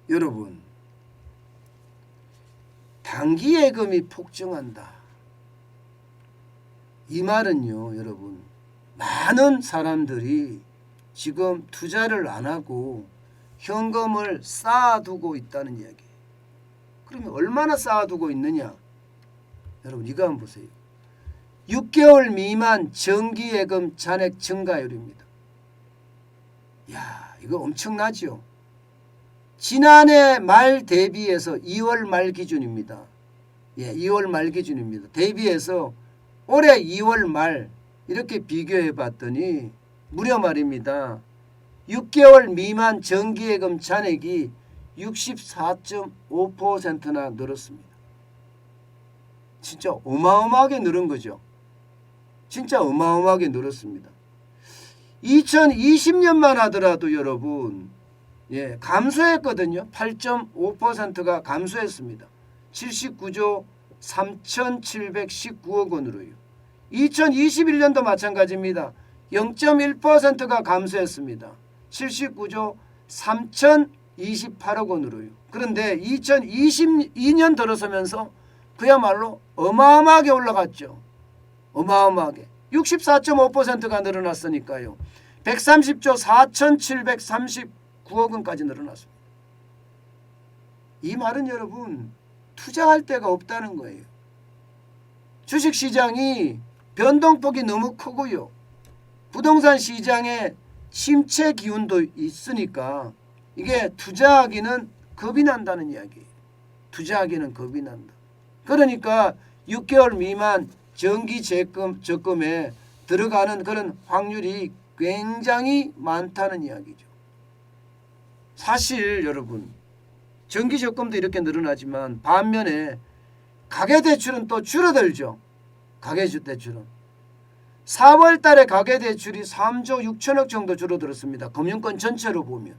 여러분, 단기 예금이 폭증한다. 이 말은요, 여러분, 많은 사람들이 지금 투자를 안 하고 현금을 쌓아두고 있다는 이야기예요. 그러면 얼마나 쌓아두고 있느냐? 여러분, 이거 한번 보세요. 6개월 미만 정기예금 잔액 증가율입니다. 이야, 이거 엄청나죠? 지난해 말 대비해서 2월 말 기준입니다. 2월 말 기준입니다. 대비해서 올해 2월 말 이렇게 비교해 봤더니 무려 말입니다. 6개월 미만 정기예금 잔액이 64.5%나 늘었습니다. 진짜 어마어마하게 늘은 거죠. 진짜 어마어마하게 늘었습니다. 2020년만 하더라도 여러분, 감소했거든요. 8.5%가 감소했습니다. 79조 3,719억 원으로요. 2021년도 마찬가지입니다. 0.1%가 감소했습니다. 79조 3,028억 원으로요. 그런데 2022년 들어서면서 그야말로 어마어마하게 올라갔죠. 어마어마하게. 64.5%가 늘어났으니까요. 130조 4,739억 원까지 늘어났습니다. 이 말은 여러분, 투자할 데가 없다는 거예요. 주식시장이 변동폭이 너무 크고요. 부동산 시장에 침체 기운도 있으니까 이게 투자하기는 겁이 난다는 이야기예요. 투자하기는 겁이 난다. 그러니까 6개월 미만 정기 적금에 들어가는 그런 확률이 굉장히 많다는 이야기죠. 사실 여러분, 정기 적금도 이렇게 늘어나지만 반면에 가계대출은 또 줄어들죠. 가계대출은 4월 달에 가계대출이 3조 6천억 정도 줄어들었습니다. 금융권 전체로 보면.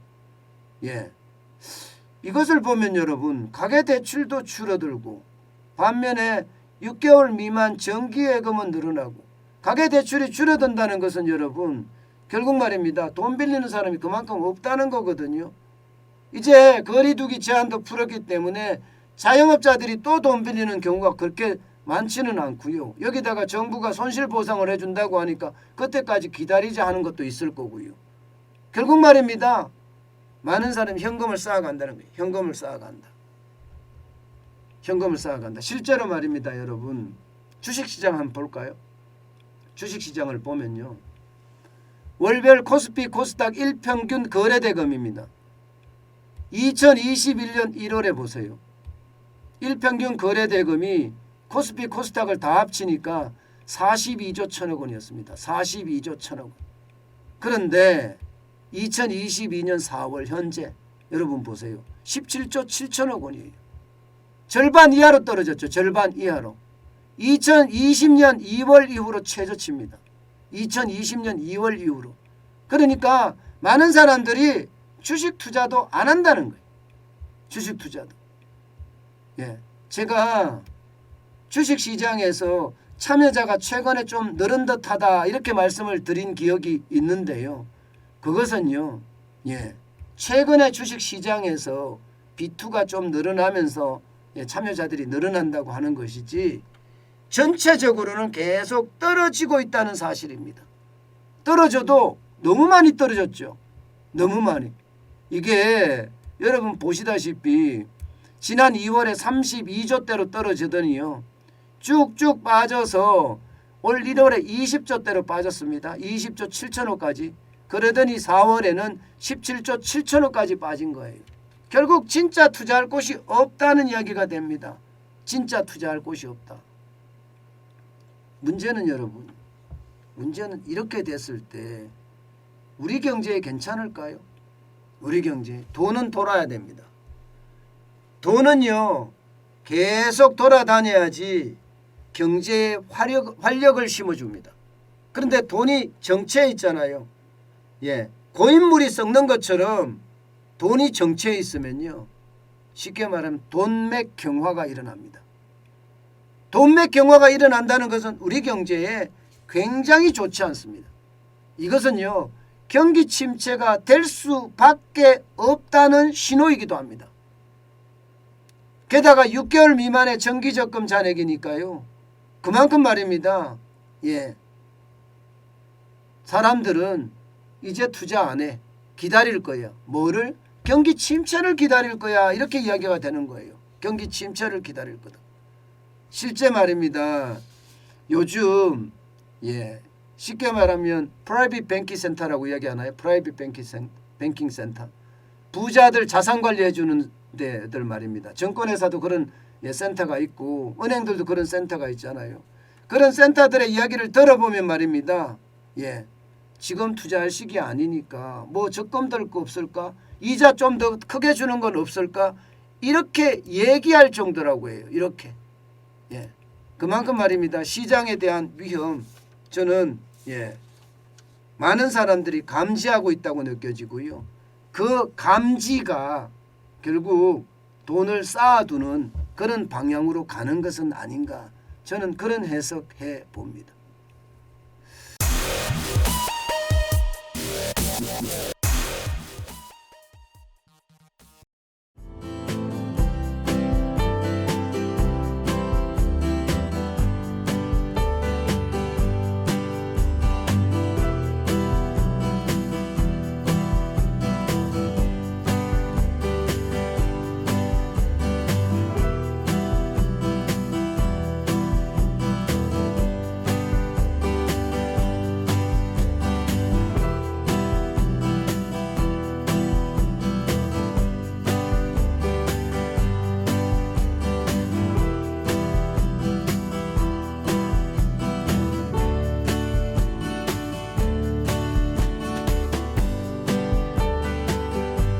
이것을 보면 여러분, 가계대출도 줄어들고 반면에 6개월 미만 정기예금은 늘어나고 가계대출이 줄어든다는 것은 여러분, 결국 말입니다. 돈 빌리는 사람이 그만큼 없다는 거거든요. 이제 거리두기 제한도 풀었기 때문에 자영업자들이 또 돈 빌리는 경우가 그렇게 많지는 않고요. 여기다가 정부가 손실보상을 해준다고 하니까 그때까지 기다리자 하는 것도 있을 거고요. 결국 말입니다. 많은 사람이 현금을 쌓아간다는 거예요. 현금을 쌓아간다. 현금을 쌓아간다. 실제로 말입니다. 여러분, 주식시장 한번 볼까요? 주식시장을 보면요. 월별 코스피 코스닥 일평균 거래대금입니다. 2021년 1월에 보세요. 일평균 거래대금이 코스피 코스닥을 다 합치니까 42조 1천억 원이었습니다. 42조 1천억 원. 그런데 2022년 4월 현재 여러분 보세요. 17조 7천억 원이에요. 절반 이하로 떨어졌죠. 절반 이하로. 2020년 2월 이후로 최저치입니다. 2020년 2월 이후로. 그러니까 많은 사람들이 주식 투자도 안 한다는 거예요. 주식 투자도. 제가 주식시장에서 참여자가 최근에 좀 늘은 듯하다 이렇게 말씀을 드린 기억이 있는데요. 그것은요. 최근에 주식시장에서 B2가 좀 늘어나면서 참여자들이 늘어난다고 하는 것이지 전체적으로는 계속 떨어지고 있다는 사실입니다. 떨어져도 너무 많이 떨어졌죠. 너무 많이. 이게 여러분 보시다시피 지난 2월에 32조대로 떨어지더니요. 쭉쭉 빠져서 올 1월에 20조대로 빠졌습니다. 20조 7천억까지. 그러더니 4월에는 17조 7천억까지 빠진 거예요. 결국 진짜 투자할 곳이 없다는 이야기가 됩니다. 진짜 투자할 곳이 없다. 문제는 여러분, 문제는 이렇게 됐을 때 우리 경제에 괜찮을까요? 우리 경제. 돈은 돌아야 됩니다. 돈은요, 계속 돌아다녀야지 경제에 활력을 심어줍니다. 그런데 돈이 정체해 있잖아요. 고인물이 썩는 것처럼 돈이 정체해 있으면요, 쉽게 말하면 돈맥 경화가 일어납니다. 돈맥 경화가 일어난다는 것은 우리 경제에 굉장히 좋지 않습니다. 이것은요, 경기 침체가 될 수밖에 없다는 신호이기도 합니다. 게다가 6개월 미만의 정기적금 잔액이니까요. 그만큼 말입니다. 예, 사람들은 이제 투자 안 해. 기다릴 거야. 뭐를? 경기 침체를 기다릴 거야. 이렇게 이야기가 되는 거예요. 경기 침체를 기다릴 거다. 실제 말입니다. 요즘 쉽게 말하면 프라이빗 뱅킹 센터라고 이야기하나요? 프라이빗 뱅킹 센터. 부자들 자산 관리해 주는 데들 말입니다. 증권회사도 그런 센터가 있고 은행들도 그런 센터가 있잖아요. 그런 센터들의 이야기를 들어보면 말입니다. 지금 투자할 시기 아니니까 뭐 적금 들 거 없을까? 이자 좀 더 크게 주는 건 없을까? 이렇게 얘기할 정도라고 해요. 이렇게. 그만큼 말입니다. 시장에 대한 위험 저는 많은 사람들이 감지하고 있다고 느껴지고요. 그 감지가 결국 돈을 쌓아두는 그런 방향으로 가는 것은 아닌가 저는 그런 해석해 봅니다.